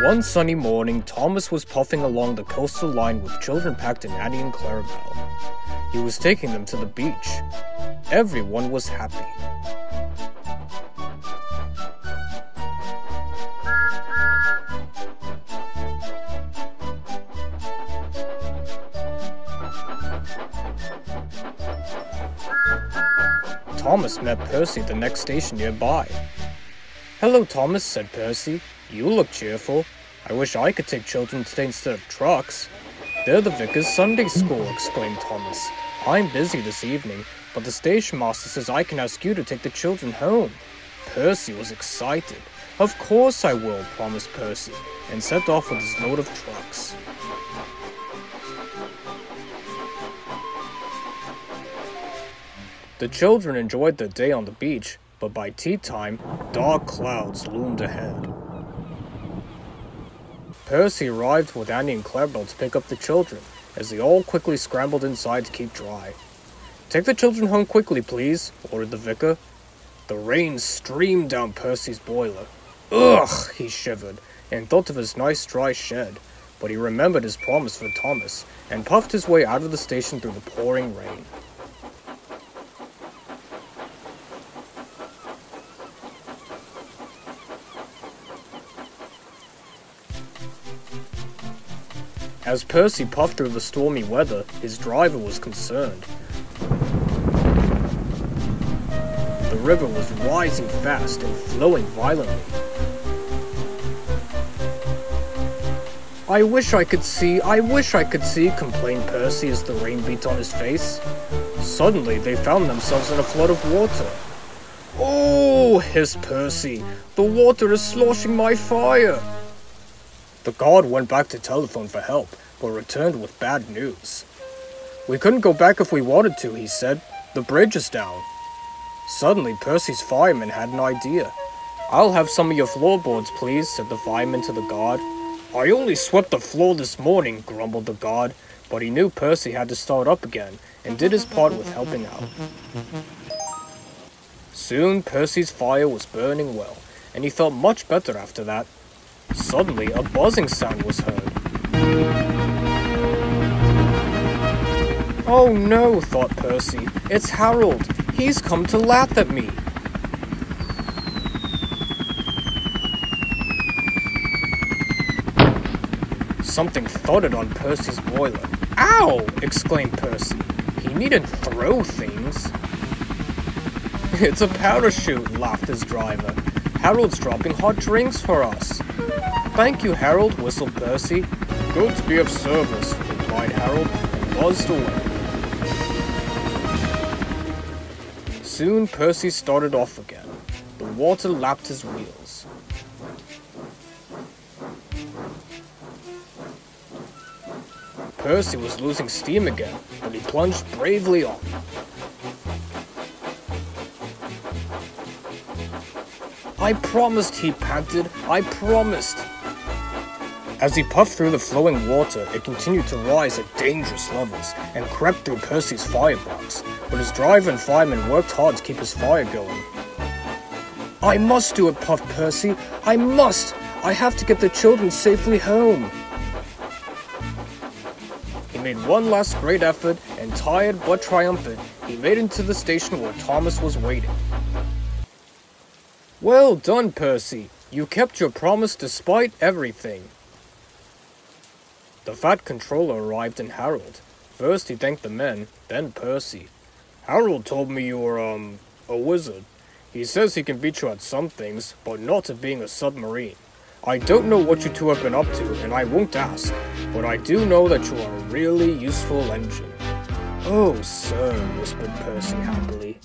One sunny morning, Thomas was puffing along the coastal line with children packed in Annie and Clarabelle. He was taking them to the beach. Everyone was happy. Thomas met Percy at the next station nearby. "Hello, Thomas," said Percy. "You look cheerful. I wish I could take children today instead of trucks." "They're the Vicar's Sunday School," exclaimed Thomas. "I'm busy this evening, but the station master says I can ask you to take the children home." Percy was excited. "Of course I will," promised Percy, and set off with his load of trucks. The children enjoyed their day on the beach, but by tea time, dark clouds loomed ahead. Percy arrived with Annie and Clarabelle to pick up the children, as they all quickly scrambled inside to keep dry. "Take the children home quickly, please," ordered the vicar. The rain streamed down Percy's boiler. "Ugh!" he shivered, and thought of his nice dry shed, but he remembered his promise for Thomas, and puffed his way out of the station through the pouring rain. As Percy puffed through the stormy weather, his driver was concerned. The river was rising fast and flowing violently. I wish I could see, complained Percy as the rain beat on his face. Suddenly, they found themselves in a flood of water. "Oh!" hissed Percy. "The water is sloshing my fire!" The guard went back to telephone for help, but returned with bad news. "We couldn't go back if we wanted to," he said. "The bridge is down." Suddenly, Percy's fireman had an idea. "I'll have some of your floorboards, please," said the fireman to the guard. "I only swept the floor this morning," grumbled the guard, but he knew Percy had to start up again, and did his part with helping out. Soon, Percy's fire was burning well, and he felt much better after that. Suddenly, a buzzing sound was heard. "Oh no," thought Percy, "it's Harold. He's come to laugh at me." Something thudded on Percy's boiler. "Ow!" exclaimed Percy. He needn't throw things. "It's a parachute," laughed his driver. "Harold's dropping hot drinks for us." "Thank you, Harold," whistled Percy. "Good to be of service," replied Harold, and buzzed away. Soon Percy started off again. The water lapped his wheels. Percy was losing steam again, but he plunged bravely on. "I promised," he panted. "I promised." As he puffed through the flowing water, it continued to rise at dangerous levels and crept through Percy's firebox, but his driver and fireman worked hard to keep his fire going. "I must do it," puffed Percy. "I must! I have to get the children safely home." He made one last great effort, and tired but triumphant, he made it to the station where Thomas was waiting. "Well done, Percy. You kept your promise despite everything." The fat controller arrived in Harold. First he thanked the men, then Percy. "Harold told me you were, a wizard. He says he can beat you at some things, but not at being a submarine. I don't know what you two have been up to, and I won't ask, but I do know that you are a really useful engine." "Oh, sir," whispered Percy happily.